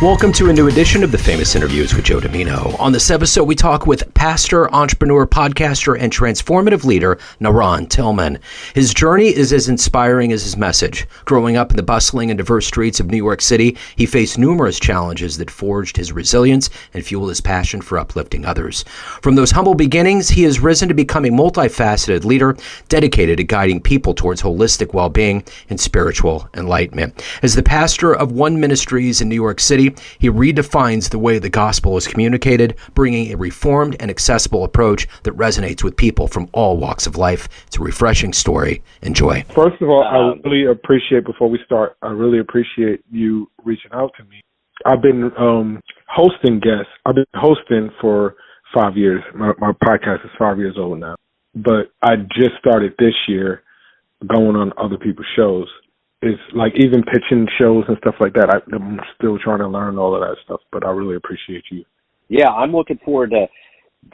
Welcome to a new edition of the Famous Interviews with Joe Dimino. On this episode, we talk with pastor, entrepreneur, podcaster, and transformative leader NaRon Tillman. His journey is as inspiring as his message. Growing up in the bustling and diverse streets of New York City, he faced numerous challenges that forged his resilience and fueled his passion for uplifting others. From those humble beginnings, he has risen to become a multifaceted leader dedicated to guiding people towards holistic well-being and spiritual enlightenment. As the pastor of One Ministries in New York City, he redefines the way the gospel is communicated, bringing a reformed and accessible approach that resonates with people from all walks of life. It's a refreshing story. Enjoy. First of all, I really appreciate, before we start, I really appreciate you reaching out to me. I've been hosting guests. I've been hosting for 5 years. My podcast is 5 years old now. But I just started this year going on other people's shows. It's like even pitching shows and stuff like that. I'm still trying to learn all of that stuff, but I really appreciate you. Yeah, I'm looking forward to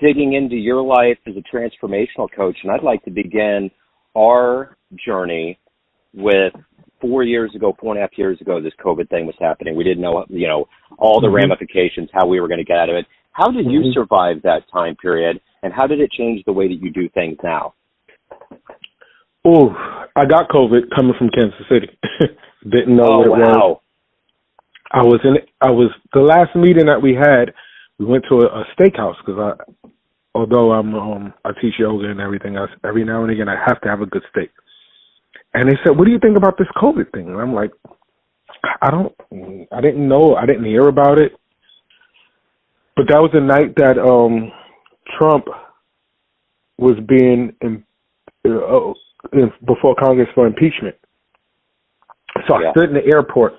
digging into your life as a transformational coach, and I'd like to begin our journey with 4.5 years ago, this COVID thing was happening. We didn't know, all the ramifications, how we were going to get out of it. How did you survive that time period, and how did it change the way that you do things now? Oh, I got COVID coming from Kansas City. Didn't know what it was. I was the last meeting that we had. We went to a steakhouse because although I teach yoga and everything else, every now and again I have to have a good steak. And they said, "What do you think about this COVID thing?" And I'm like, I didn't know. I didn't hear about it. But that was the night that Trump was being before Congress for impeachment. So I stood in the airport.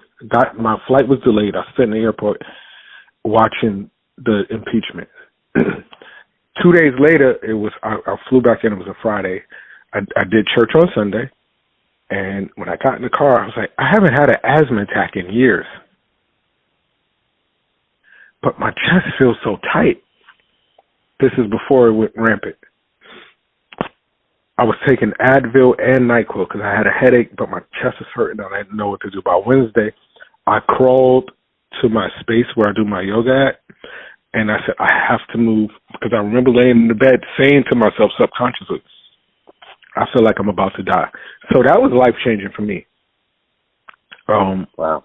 My flight was delayed. I stood in the airport watching the impeachment. 2 days later, I flew back in. It was a Friday. I did church on Sunday. And when I got in the car, I was like, I haven't had an asthma attack in years. But my chest feels so tight. This is before it went rampant. I was taking Advil and NyQuil because I had a headache, but my chest was hurting and I didn't know what to do. By Wednesday, I crawled to my space where I do my yoga at, and I said, I have to move, because I remember laying in the bed saying to myself subconsciously, I feel like I'm about to die. So that was life-changing for me. Wow.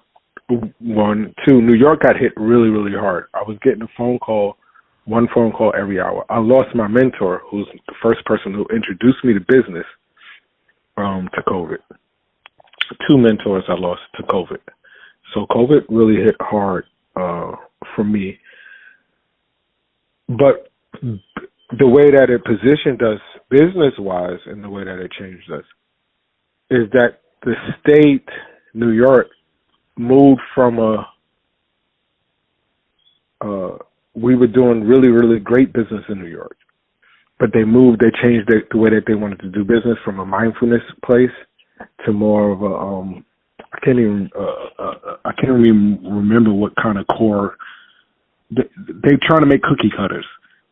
1, 2, New York got hit really, really hard. I was getting one phone call every hour. I lost my mentor, who's the first person who introduced me to business to COVID. 2 mentors I lost to COVID. So COVID really hit hard for me. But the way that it positioned us business-wise and the way that it changed us is that the state, New York, moved from we were doing really, really great business in New York, but they changed the way that they wanted to do business from a mindfulness place to more of a, I can't even remember what kind of core, they're trying to make cookie cutters.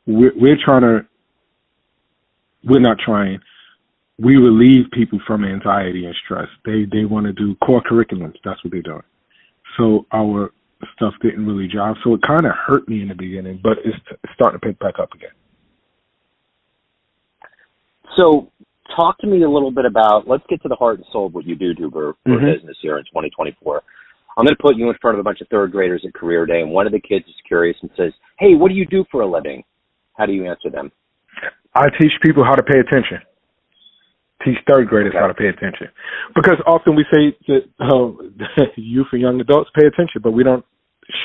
We relieve people from anxiety and stress. They want to do core curriculums. That's what they're doing. So our stuff didn't really jive. So it kind of hurt me in the beginning, but it's starting to pick back up again. So talk to me a little bit about, let's get to the heart and soul of what you do for business here in 2024. I'm going to put you in front of a bunch of third graders at Career Day, and one of the kids is curious and says, "Hey, what do you do for a living?" How do you answer them? I teach people how to pay attention. Teach third graders how to pay attention. Because often we say that youth and young adults pay attention, but we don't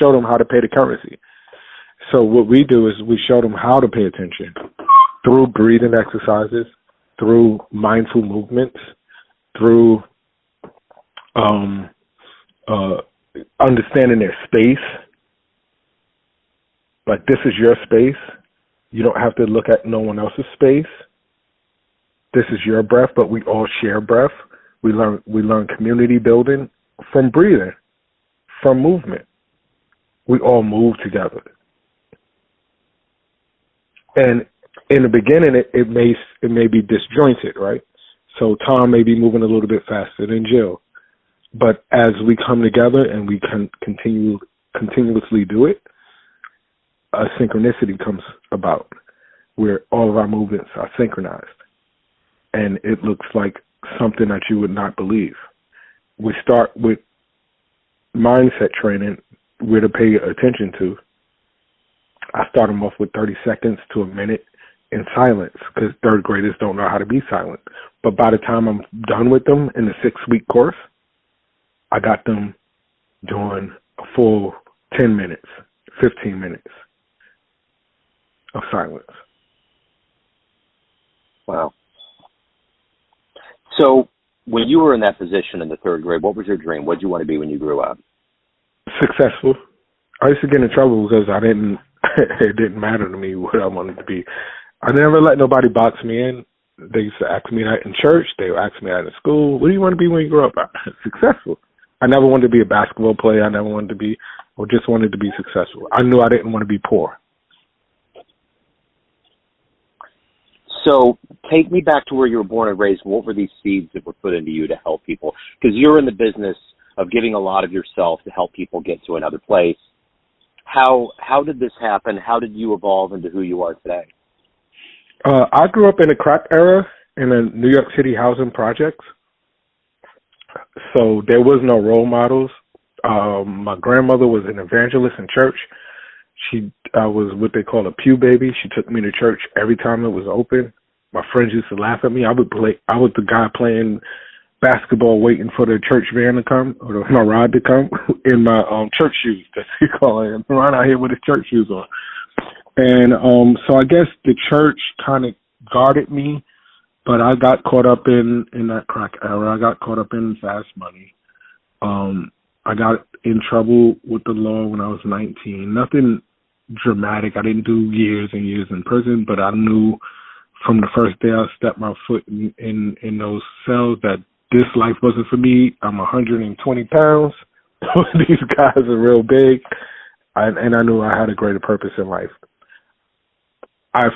show them how to pay the currency. So what we do is we show them how to pay attention through breathing exercises, through mindful movements, through understanding their space. Like, this is your space. You don't have to look at no one else's space. This is your breath, but we all share breath. We learn community building from breathing, from movement. We all move together. And in the beginning, it may be disjointed, right? So Tom may be moving a little bit faster than Jill. But as we come together and we continue continuously do it, a synchronicity comes about where all of our movements are synchronized. And it looks like something that you would not believe. We start with mindset training, where to pay attention to. I start them off with 30 seconds to a minute in silence, because third graders don't know how to be silent. But by the time I'm done with them in the 6-week course, I got them doing a full 10 minutes, 15 minutes of silence. Wow. So when you were in that position in the third grade, what was your dream? What did you want to be when you grew up? Successful. I used to get in trouble because it didn't matter to me what I wanted to be. I never let nobody box me in. They used to ask me that in church. They would ask me that in school. What do you want to be when you grow up? Successful. I never wanted to be a basketball player. I never wanted to be, or just wanted to be successful. I knew I didn't want to be poor. So take me back to where you were born and raised. What were these seeds that were put into you to help people? Because you're in the business of giving a lot of yourself to help people get to another place. How did this happen? How did you evolve into who you are today? I grew up in a crack era in the New York City housing projects. So there was no role models. My grandmother was an evangelist in church. She was what they call a pew baby. She took me to church every time it was open. My friends used to laugh at me. I was the guy playing basketball waiting for the church van to come, or my ride to come, in my church shoes. That's what you call it. I'm right out here with his church shoes on. And so I guess the church kind of guarded me, but I got caught up in that crack era. I got caught up in fast money. I got in trouble with the law when I was 19. Nothing dramatic. I didn't do years and years in prison, but I knew from the first day I stepped my foot in those cells that this life wasn't for me. I'm 120 pounds. These guys are real big. And I knew I had a greater purpose in life. I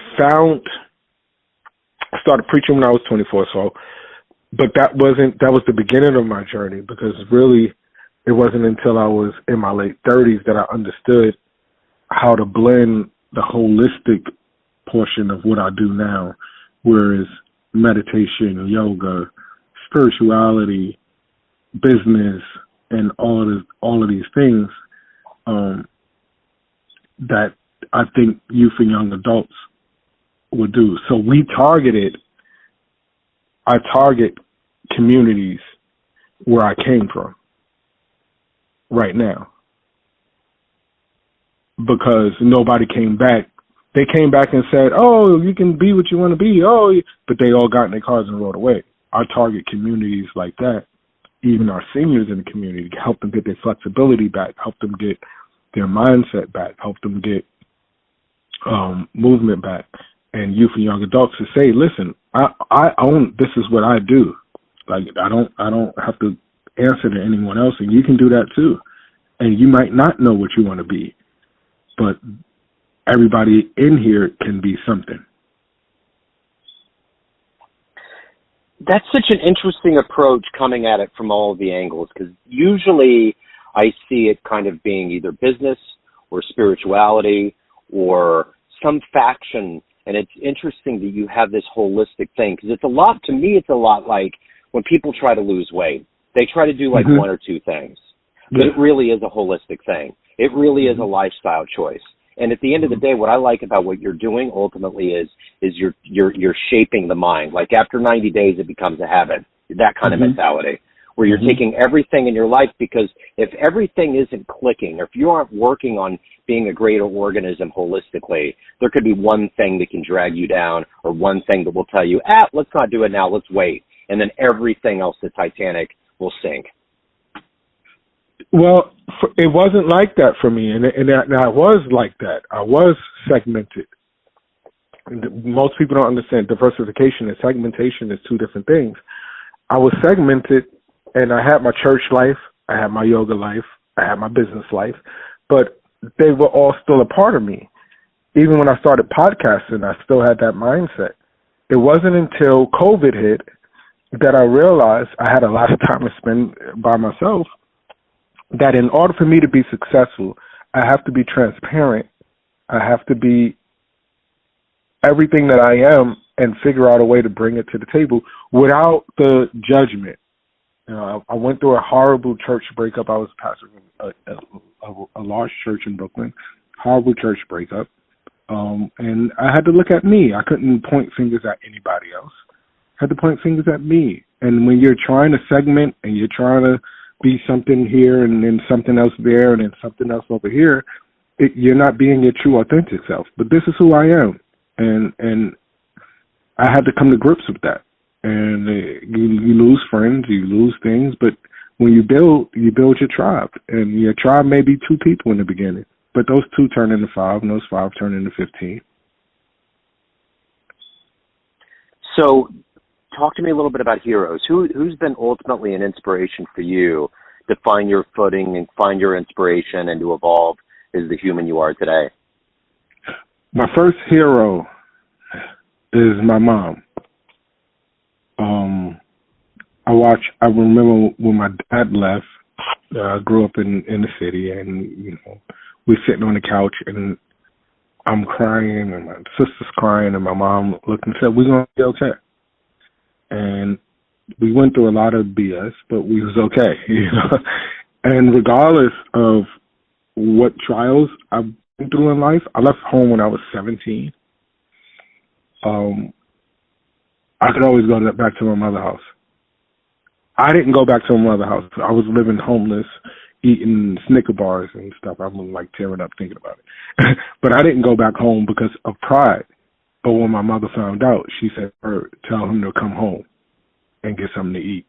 started preaching when I was 24, but that was the beginning of my journey, because really it wasn't until I was in my late 30s that I understood how to blend the holistic portion of what I do now, whereas meditation, yoga, spirituality, business, and all of these things that I think youth and young adults would do. So I target communities where I came from right now, because nobody came back. They came back and said, oh, you can be what you want to be. Oh, but they all got in their cars and rode away. I target communities like that, even our seniors in the community, help them get their flexibility back, help them get their mindset back, help them get movement back. And youth and young adults to say, listen, I own, this is what I do. Like, I don't have to answer to anyone else, and you can do that too. And you might not know what you want to be, but everybody in here can be something. That's such an interesting approach, coming at it from all of the angles, because usually I see it kind of being either business or spirituality or some faction. And it's interesting that you have this holistic thing, because it's a lot like when people try to lose weight. They try to do like one or two things, but it really is a holistic thing. It really is a lifestyle choice. And at the end of the day, what I like about what you're doing ultimately is you're shaping the mind. Like after 90 days, it becomes a habit, that kind of mentality, where you're taking everything in your life, because if everything isn't clicking, or if you aren't working on being a greater organism holistically, there could be one thing that can drag you down, or one thing that will tell you, let's not do it now, let's wait. And then everything else, the Titanic, will sink. Well, it wasn't like that for me, and I was like that. I was segmented. Most people don't understand diversification and segmentation is two different things. I was segmented, and I had my church life, I had my yoga life, I had my business life, but they were all still a part of me. Even when I started podcasting, I still had that mindset. It wasn't until COVID hit that I realized I had a lot of time to spend by myself, that in order for me to be successful, I have to be transparent. I have to be everything that I am and figure out a way to bring it to the table without the judgment. You know, I went through a horrible church breakup. I was pastor of a large church in Brooklyn. Horrible church breakup. And I had to look at me. I couldn't point fingers at anybody else. I had to point fingers at me. And when you're trying to segment and you're trying to be something here and then something else there and then something else over here, you're not being your true authentic self. But this is who I am. And I had to come to grips with that. And you lose friends, you lose things, but when you build your tribe. And your tribe may be 2 people in the beginning, but those 2 turn into 5, and those 5 turn into 15. So talk to me a little bit about heroes. Who's been ultimately an inspiration for you to find your footing and find your inspiration and to evolve as the human you are today? My first hero is my mom. I remember when my dad left. I grew up in the city, and we're sitting on the couch, and I'm crying, and my sister's crying, and my mom looked and said, "We're gonna be okay." And we went through a lot of BS, but we was okay, And regardless of what trials I've been through in life, I left home when I was 17. I could always go back to my mother's house. I didn't go back to my mother's house. I was living homeless, eating Snicker bars and stuff. I'm like tearing up thinking about it. But I didn't go back home because of pride. But when my mother found out, she said, "Tell him to come home and get something to eat."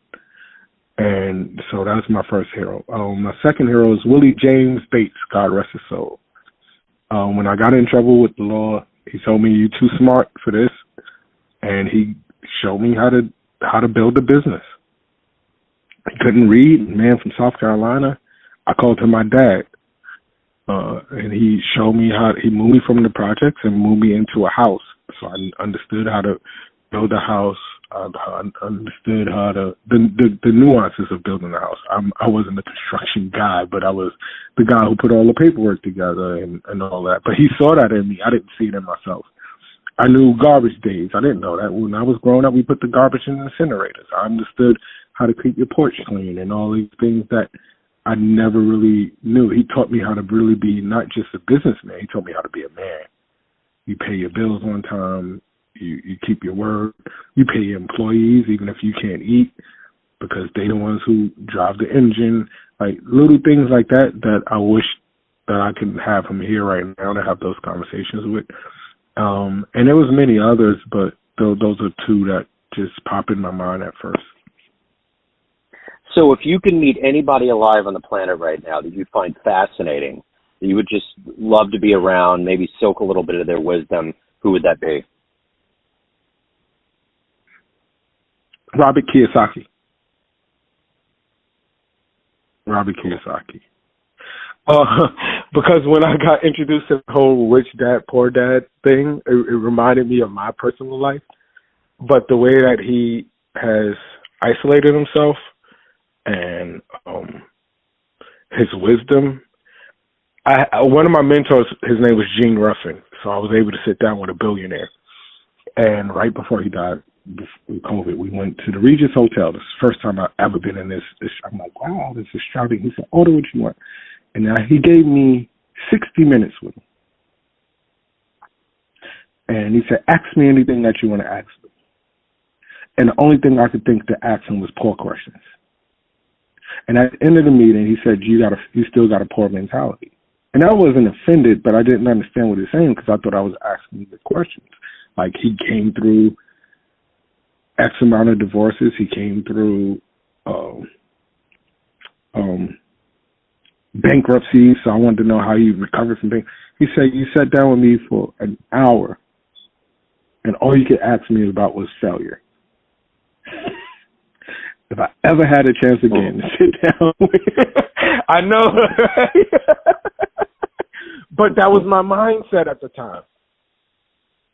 And so that was my first hero. My second hero is Willie James Bates, God rest his soul. When I got in trouble with the law, he told me, "You're too smart for this," and he showed me how to build a business. He couldn't read, man from South Carolina. I called him my dad, and he showed me he moved me from the projects and moved me into a house. So I understood how to build a house. I understood how the nuances of building a house. I wasn't a construction guy, but I was the guy who put all the paperwork together and all that. But he saw that in me. I didn't see it in myself. I knew garbage days. I didn't know that. When I was growing up, we put the garbage in the incinerators. I understood how to keep your porch clean and all these things that I never really knew. He taught me how to really be not just a businessman. He taught me how to be a man. You pay your bills on time. You keep your word. You pay your employees even if you can't eat because they're the ones who drive the engine. Like little things like that I wish that I could have him here right now to have those conversations with. And there was many others, but those are 2 that just pop in my mind at first. So if you can meet anybody alive on the planet right now that you find fascinating, that you would just love to be around, maybe soak a little bit of their wisdom, who would that be? Robert Kiyosaki. Because when I got introduced to the whole rich dad, poor dad thing, it reminded me of my personal life. But the way that he has isolated himself and his wisdom. One of my mentors, his name was Gene Ruffin, so I was able to sit down with a billionaire. And right before he died, with COVID, we went to the Regis Hotel. This is the first time I've ever been in this. I'm like, wow, this is shouting. He said, order what you want. And he gave me 60 minutes with him. And he said, ask me anything that you want to ask me. And the only thing I could think to ask him was poor questions. And at the end of the meeting, he said, you still got a poor mentality. And I wasn't offended, but I didn't understand what he was saying because I thought I was asking the questions. Like he came through X amount of divorces. He came through bankruptcy, so I wanted to know how you recovered from bankruptcy. He said, you sat down with me for an hour, and all you could ask me about was failure. If I ever had a chance again to sit down with I know. But that was my mindset at the time.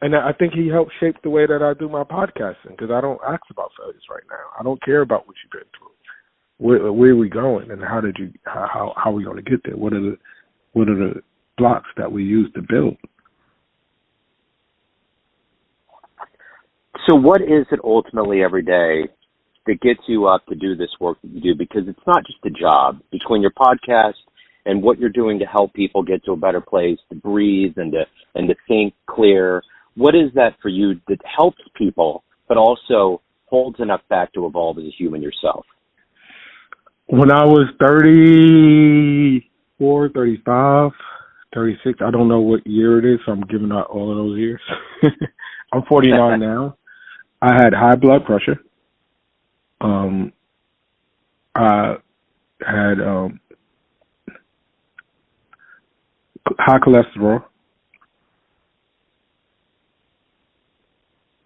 And I think he helped shape the way that I do my podcasting because I don't ask about failures right now. I don't care about what you've been through. Where are we going, and how are we going to get there? What are the blocks that we use to build? So what is it ultimately every day that gets you up to do this work that you do? Because it's not just a job. Between your podcast and what you're doing to help people get to a better place, to breathe and to think clear, what is that for you that helps people but also holds enough back to evolve as a human yourself? When I was 34, 35, 36, I don't know what year it is, so I'm giving out all of those years. I'm 49 now. I had high blood pressure. I had high cholesterol.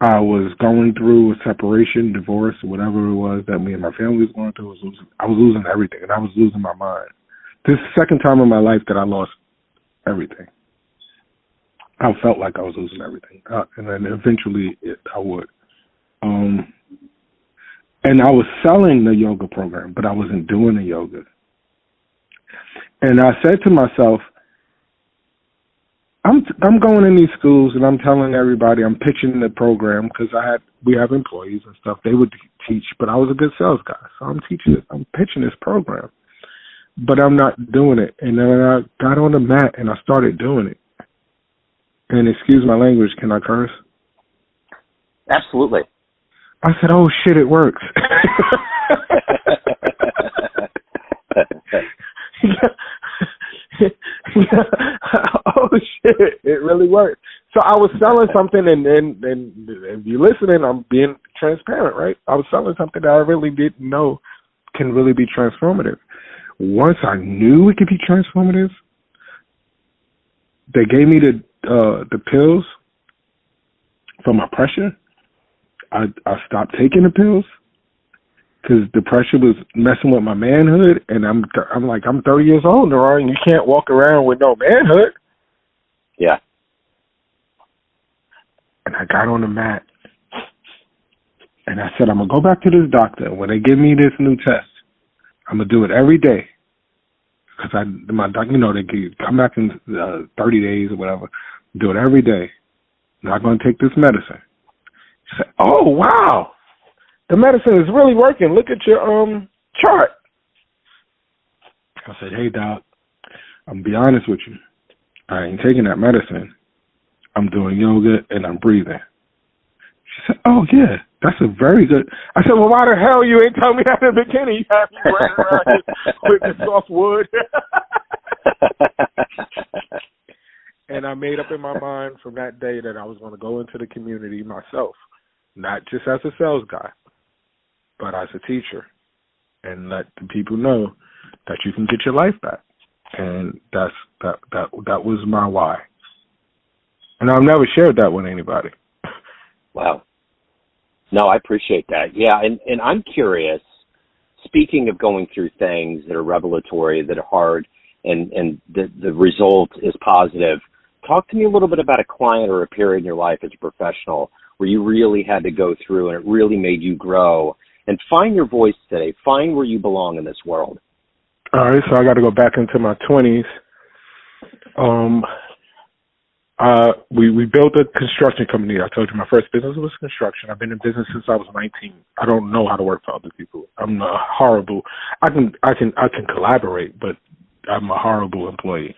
I was going through a separation, divorce, whatever it was that me and my family was going through. I was losing everything, and I was losing my mind. This is the second time in my life that I lost everything. I felt like I was losing everything, and then eventually I would. And I was selling the yoga program, but I wasn't doing the yoga. And I said to myself, I'm going in these schools and I'm telling everybody, I'm pitching the program because we have employees and stuff. They would teach, but I was a good sales guy, so I'm pitching this program, but I'm not doing it. And then I got on the mat and I started doing it. And excuse my language, can I curse? Absolutely. I said, "Oh shit, it works." Oh shit, it really worked. So I was selling something, and if you're listening, I'm being transparent, right? I was selling something that I really didn't know can really be transformative. Once I knew it could be transformative, they gave me the pills for my pressure. I stopped taking the pills because the pressure was messing with my manhood, and I'm 30 years old, NaRon. You can't walk around with no manhood. Yeah. And I got on the mat, and I said, I'm gonna go back to this doctor. When they give me this new test, I'm gonna do it every day because my doctor, they come back in 30 days or whatever. Do it every day. I'm not gonna take this medicine. She said, "Oh wow, the medicine is really working. Look at your chart." I said, "Hey doc, I'm gonna be honest with you. I ain't taking that medicine. I'm doing yoga and I'm breathing." She said, "Oh yeah, that's a very good." I said, "Well, why the hell you ain't tell me that in the beginning? You have me running around with the soft wood." And I made up in my mind from that day that I was going to go into the community myself, not just as a sales guy, but as a teacher, and let the people know that you can get your life back. And that was my why. And I've never shared that with anybody. Wow. No, I appreciate that. Yeah, and I'm curious, speaking of going through things that are revelatory, that are hard, and the result is positive, talk to me a little bit about a client or a period in your life as a professional where you really had to go through and it really made you grow and find your voice today, find where you belong in this world. All right, so I got to go back into my 20s. We built a construction company. I told you my first business was construction. I've been in business since I was 19. I don't know how to work for other people. I'm horrible. I can collaborate, but I'm a horrible employee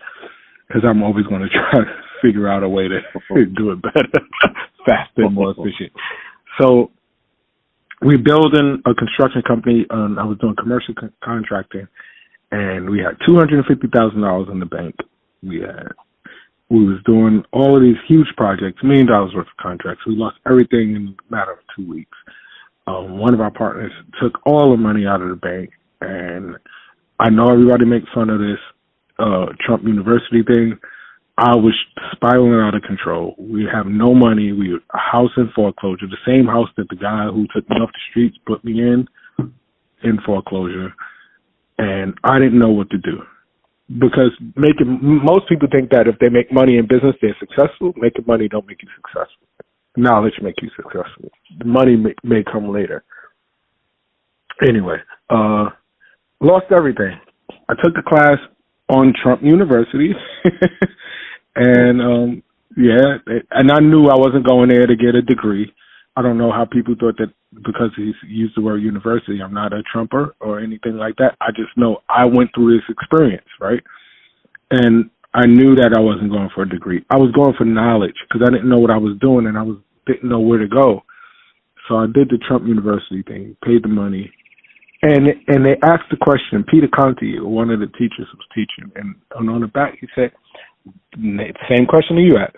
because I'm always going to try to figure out a way to do it better, faster, more efficient. So we built a construction company. I was doing commercial contracting. And we had $250,000 in the bank. We was doing all of these huge projects, $1 million worth of contracts. We lost everything in a matter of 2 weeks. One of our partners took all the money out of the bank, and I know everybody makes fun of this Trump University thing. I was spiraling out of control. We have no money. We were a house in foreclosure, the same house that the guy who took me off the streets put me in foreclosure. And I didn't know what to do because most people think that if they make money in business, they're successful. Making money don't make you successful. Knowledge make you successful. The money may come later. Anyway, Lost everything. I took the class on Trump University, and and I knew I wasn't going there to get a degree. I don't know how people thought that because he used the word university, I'm not a Trumper or anything like that. I just know I went through this experience, right? And I knew that I wasn't going for a degree. I was going for knowledge because I didn't know what I was doing and didn't know where to go. So I did the Trump University thing, paid the money, and they asked the question. Peter Conti, one of the teachers, was teaching, and on the back he said, "Same question that you asked,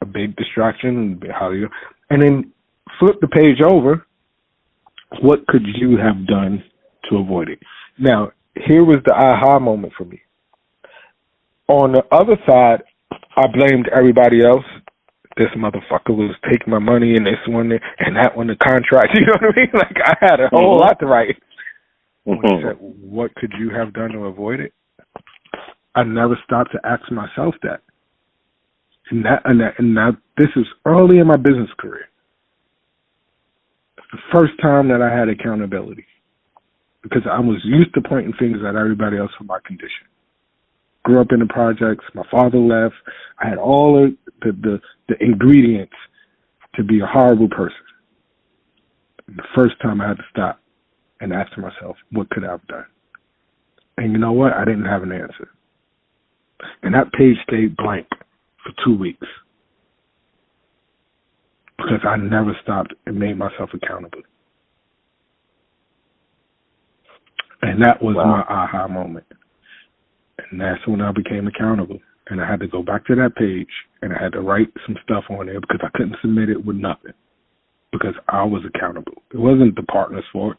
a big distraction, and then flip the page over. What could you have done to avoid it?" Now, here was the aha moment for me. On the other side, I blamed everybody else. This motherfucker was taking my money and this one and that one, the contract. You know what I mean? Like, I had a whole lot to write. When he said, what could you have done to avoid it? I never stopped to ask myself that. And now this is early in my business career. It's the first time that I had accountability because I was used to pointing fingers at everybody else for my condition. Grew up in the projects. My father left. I had all of the ingredients to be a horrible person. And the first time I had to stop and ask myself, what could I have done? And you know what? I didn't have an answer. And that page stayed blank for 2 weeks because I never stopped and made myself accountable. And that was my aha moment. And that's when I became accountable. And I had to go back to that page and I had to write some stuff on there because I couldn't submit it with nothing because I was accountable. It wasn't the partner's fault.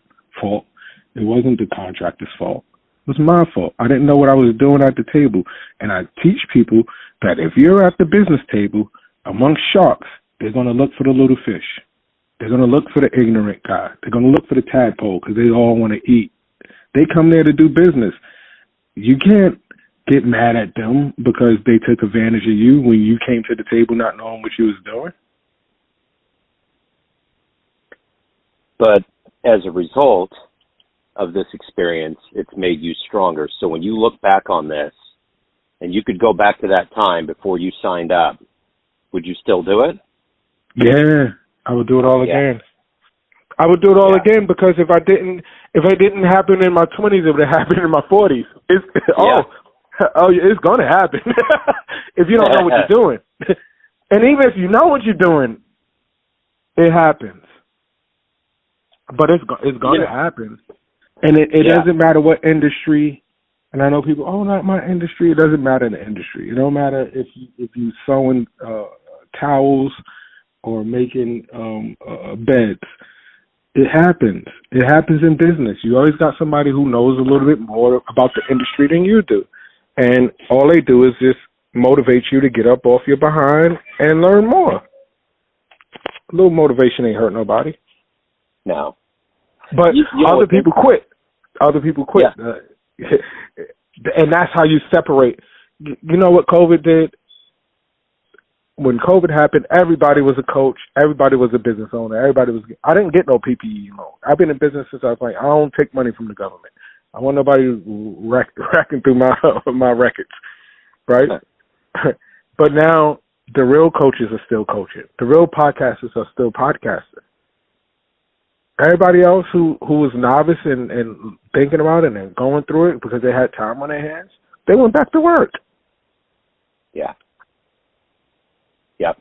It wasn't the contractor's fault. It was my fault. I didn't know what I was doing at the table. And I teach people that if you're at the business table amongst sharks, they're going to look for the little fish. They're going to look for the ignorant guy. They're going to look for the tadpole because they all want to eat. They come there to do business. You can't get mad at them because they took advantage of you when you came to the table not knowing what you was doing. But as a result of this experience, it's made you stronger. So when you look back on this and you could go back to that time before you signed up, would you still do it? Yeah, I would do it all again. I would do it all again because if it didn't happen in my 20s, it would have happened in my 40s. It's going to happen if you don't know what you're doing. And even if you know what you're doing, it happens. But it's going to happen. And it doesn't matter what industry. And I know people, not my industry. It doesn't matter the industry. It don't matter if you sewing towels or making beds. It happens. It happens in business. You always got somebody who knows a little bit more about the industry than you do. And all they do is just motivate you to get up off your behind and learn more. A little motivation ain't hurt nobody. No. But other people quit. Other people quit. Yeah. And that's how you separate. You know what COVID did? When COVID happened, everybody was a coach. Everybody was a business owner. I didn't get no PPE loan. I've been in business since I was like, I don't take money from the government. I want nobody racking through my records, right? But now the real coaches are still coaching. The real podcasters are still podcasting. Everybody else who was novice and thinking about it and going through it because they had time on their hands, they went back to work. Yeah. Yep.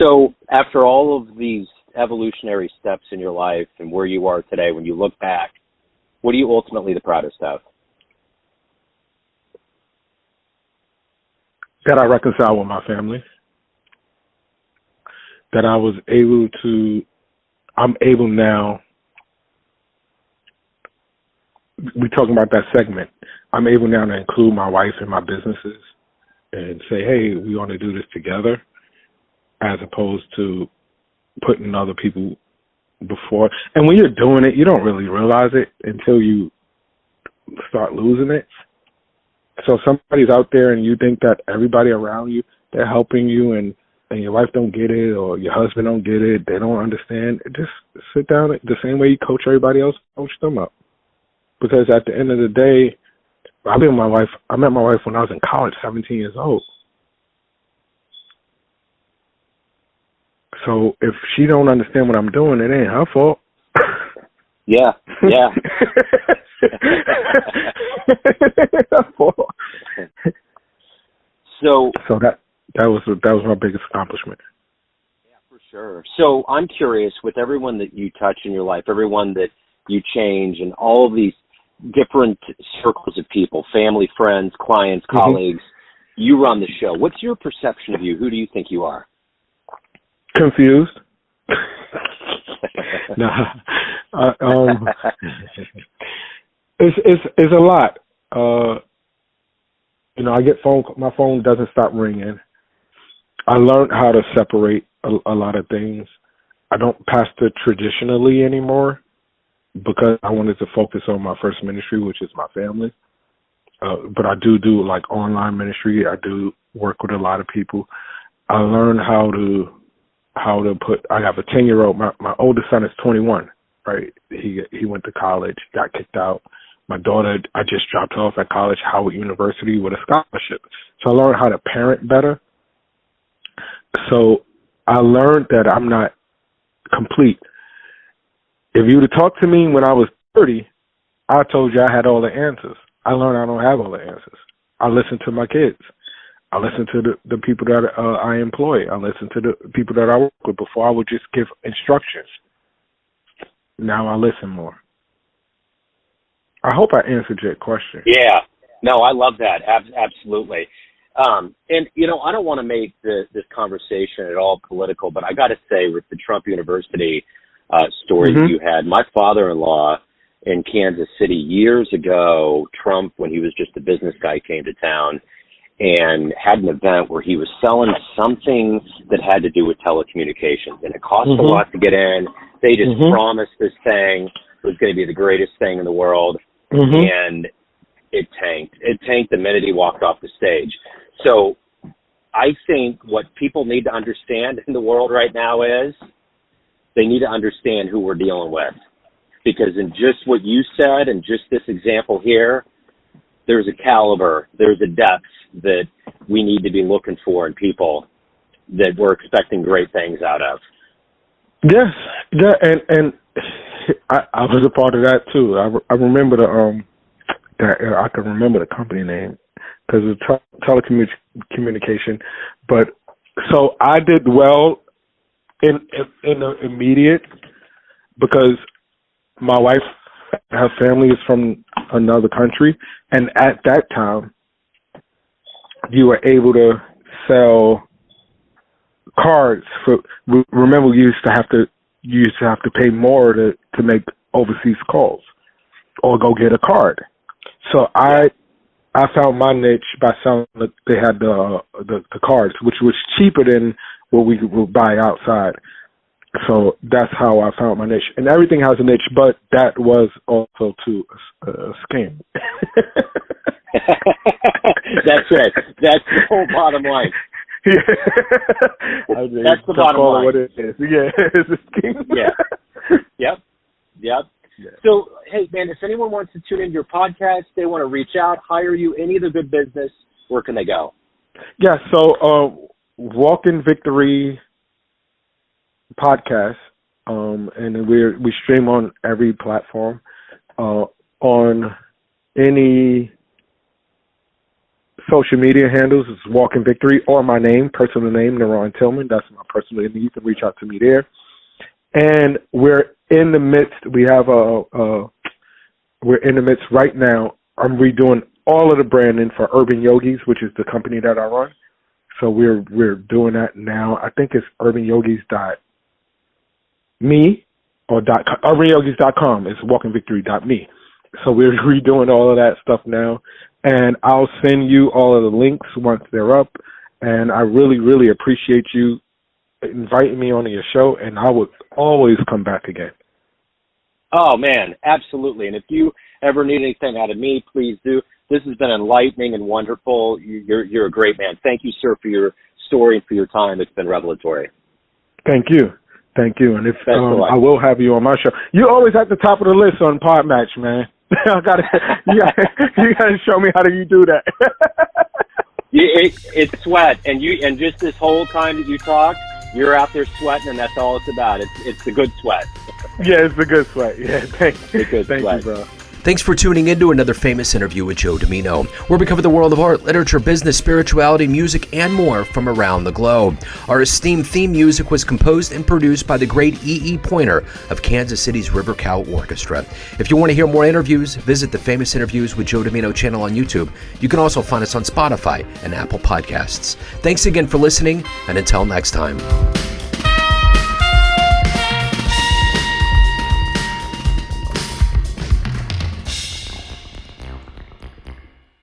So after all of these evolutionary steps in your life and where you are today, when you look back, what are you ultimately the proudest of? That I reconcile with my family. That I'm able now, we're talking about that segment, I'm able now to include my wife in my businesses and say, hey, we want to do this together, as opposed to putting other people before. And when you're doing it, you don't really realize it until you start losing it. So somebody's out there and you think that everybody around you, they're helping you and your wife don't get it or your husband don't get it, they don't understand. Just sit down the same way you coach everybody else, coach them up. because at the end of the day, I met my wife when I was in college, 17 years old. So if she don't understand what I'm doing, it ain't her fault. Yeah. So that was my biggest accomplishment. Yeah, for sure. So I'm curious, with everyone that you touch in your life, everyone that you change, and all of these different circles of people, family, friends, clients, colleagues, you run the show. What's your perception of you? Who do you think you are? Confused. It's a lot. I get my phone doesn't stop ringing. I learned how to separate a lot of things. I don't pastor traditionally anymore because I wanted to focus on my first ministry, which is my family. But I do like online ministry. I do work with a lot of people. I learned how to I have a 10-year-old. My oldest son is 21, right? He went to college, got kicked out. My daughter, I just dropped her off at college, Howard University, with a scholarship. So I learned how to parent better. So I learned that I'm not complete. If you would have talked to me when I was 30, I told you I had all the answers. I learned I don't have all the answers. I listen to my kids. I listen to the people that I employ. I listen to the people that I work with. Before, I would just give instructions. Now I listen more. I hope I answered your question. Yeah. No, I love that. Absolutely. And, I don't want to make this conversation at all political, but I got to say, with the Trump University story you had, my father-in-law in Kansas City years ago, Trump, when he was just a business guy, came to town and had an event where he was selling something that had to do with telecommunications. And it cost a lot to get in. They just promised this thing was going to be the greatest thing in the world. And it tanked. It tanked the minute he walked off the stage. So I think what people need to understand in the world right now is they need to understand who we're dealing with. Because in just what you said and just this example here, there's a caliber, there's a depth that we need to be looking for in people that we're expecting great things out of. Yes, yeah, and I was a part of that too. I remember I can remember the company name because of telecommunication. But so I did well in the immediate because my wife, her family is from another country, and at that time, you were able to sell cards for. Remember, you used to have to pay more to make overseas calls or go get a card. So I found my niche by selling. They had the cards, which was cheaper than what we would buy outside. So that's how I found my niche. And everything has a niche, but that was also too a scam. That's it. That's the whole bottom line. Yeah. That's the bottom line. What it is. Yeah, it's a scheme. Yeah. Yep. Yeah. So, hey, man, if anyone wants to tune into your podcast, they want to reach out, hire you, any of the good business, where can they go? Yeah, so Walk in Victory podcast, and we stream on every platform. On any social media handles, it's Walk in Victory, or my name, personal name, NaRon Tillman. That's my personal name. You can reach out to me there. And we're in the midst. We're in the midst right now. I'm redoing all of the branding for Urban Yogis, which is the company that I run. So we're doing that now. I think it's urbanyogis.me or urbanyogis.com. It's walkinvictory.me. So we're redoing all of that stuff now. And I'll send you all of the links once they're up. And I really, really appreciate you inviting me onto your show, and I would always come back again. Oh, man, absolutely. And if you ever need anything out of me, please do. This has been enlightening and wonderful. You're a great man. Thank you, sir, for your story and for your time. It's been revelatory. Thank you. And if I will have you on my show. You're always at the top of the list on Podmatch, man. you gotta show me how do you do that. It's sweat, and just this whole time that you talk, you're out there sweating, and that's all it's about. It's the good sweat. Yeah, it's the good sweat. Yeah, thank you, bro. Thanks for tuning in to another famous interview with Joe Dimino, where we cover the world of art, literature, business, spirituality, music, and more from around the globe. Our esteemed theme music was composed and produced by the great E.E. Pointer of Kansas City's River Cow Orchestra. If you want to hear more interviews, visit the Famous Interviews with Joe Dimino channel on YouTube. You can also find us on Spotify and Apple Podcasts. Thanks again for listening, and until next time.